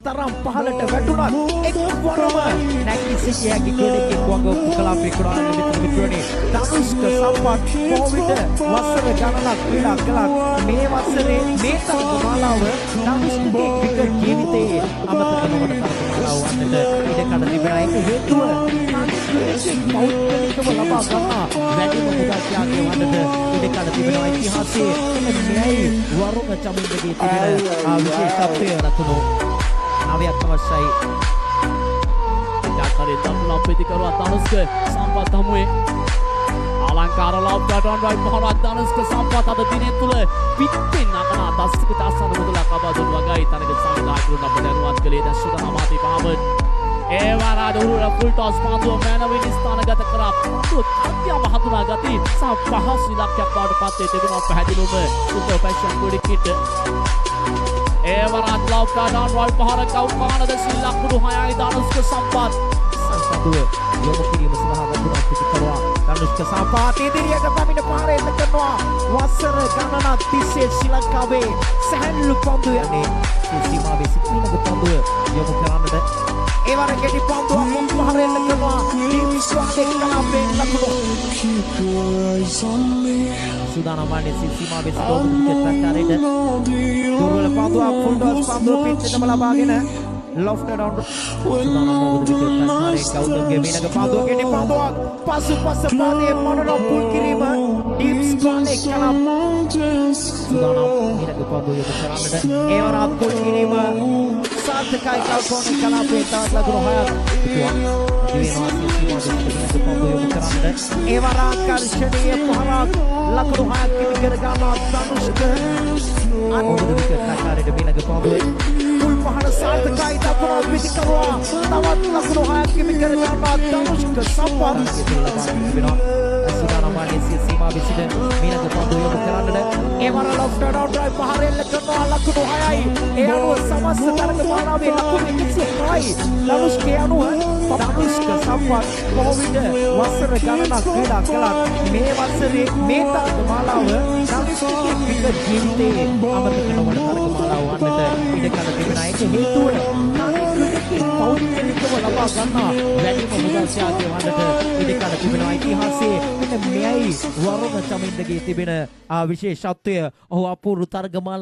තරම් පහළට වැටුණත් එක්වරම නැගී සිටියාගේ ක්‍රීඩකෙක් වගේ කලාපේ කුඩාන මිත්‍රවනේ ධනුෂ්ක සම්පත් කොවිඩ් වසර ගණනක් ක්‍රීඩා කළා මේ වසරේ මේ තරගමාලාව ධනුෂ්කගේ ක්‍රිකට් ජීවිතයේ අමතක නොවන තරගමාලාව වන්නට ඉඩකඩ තිබෙන එක හේතුව පෞද්ගලිකව ලබා ගන්නා වැඩිම මුදල් ත්‍යාගය වන්නට ඉඩකඩ තිබෙන ඉතිහාසයේ මෙයයි වරුණ චමින්දගේ තිබෙන විශේෂත්වය රතුණු නවයක් අවශ්‍යයි ජාකරේ තමුණ අපිතිකරුවා ධනුෂ්ක සම්පත් හමුවේ අලංකාර ලව් පැටර්න් රයිට් පහරක් ධනුෂ්ක සම්පත් අද දිනේ තුල පිටින් නගන දස්තික දාසන මුදලක් ලබා දුන් වගයි තරග සංවිධායකවරුන් අප දැනුවත් කළේ දැස්සුද නමාති පහමඩ් ඒ වාරාද උරුල ෆුල් ටොස් පන්දුව මැනවින් ස්ථානගත කරා පන්දුව තත්ත්වම හඳුනා ගති සහ පහසු ඉලක්කයක් බවට පත් වේ තිබෙනවා පැහැදිලිවම සුපර් පැෂන් ක්‍රිකට් ඒ වාරාද ලව් පැටර්න් රයිට් පහරක් අවමානද සිල්ලක්කුඩු 6යි ධනුෂ්ක සම්පත් සම්පතුව යොමු කිරීම සඳහා වතුරක් පිටිකරුවා ධනුෂ්ක සම්පත් ඉදිරියට පමින පාරේ කරනවා වසර ගණනක් තිස්සේ ශ්‍රී ලංකාවේ සැහැල්ලු පන්දු යන්නේ සීමාවේ සිටිනක පන්දුව යොමු කරන්නට ඒ වර කෙටි පන්දුවක් මුන් පහරෙන් කරනවා ටීම් ස්ක්වාඩ් කලාපේ ලකුණු සුදානම් වන්නේ සීමාවේ සිටින ක්‍රිකට් දුර්වල පන්දුවක් ෆුල් ටොස් පන්දුව පිටතම ලබාගෙන lofted down Sudana Mogudu wicket Gautam Minaga Padu Getty Panduak Pasu Pasapade Monono Pulkirima Deep Squad Kalam Sudana Minaga Padu Yakaranda Evara Pulkirima Sarthakai Kalkoni Kalapeta Lagrohaya Evara Karshani Parak Lagrohaya Kirgana Danushka Mogudu wicket Takari Minaga Padu පහන සාර්ථකයි දක්වන පිටිකරුවා තවත් ලකුණු 6ක් කිමිකර ගන්නවා ධනුෂ්ක සම්පත් සුදානම් වන්නේ සීමාවේ සිට මීනක පන්දු යොමු කරන්නට ඒ වර ලොෆ්ටඩ් ආවුට් ඩ්‍රයිව් පහරෙල්ල කරනවා ලකුණු 6යි ඒ අනුව සමස්ත තරගමාලාවේ ලකුණු 106යි ධනුෂ්ක අනුව ධනුෂ්ක සම්පත් කොවිඩ් වසර ගණනක් ක්‍රීඩා කළා මේ වසරේ මේ තරගමාලාව ධනුෂ්කගේ ක්‍රිකට් ජීවිතයේ අමතක නොවන තරගමාලාව වන්නට ඉඩකඩ තිබෙන එක හේතුව පෞද්ගලිකව ලබා ගන්නා වැඩිම මුදල් ත්‍යාගය වන්නට ඉඩකඩ තිබෙනවා ඉතිහාසයේ මෙන්න මෙයයි වරුණ චමින්දගේ තිබෙන විශේෂත්වය ඔහු අපූර්ව තරගමාලා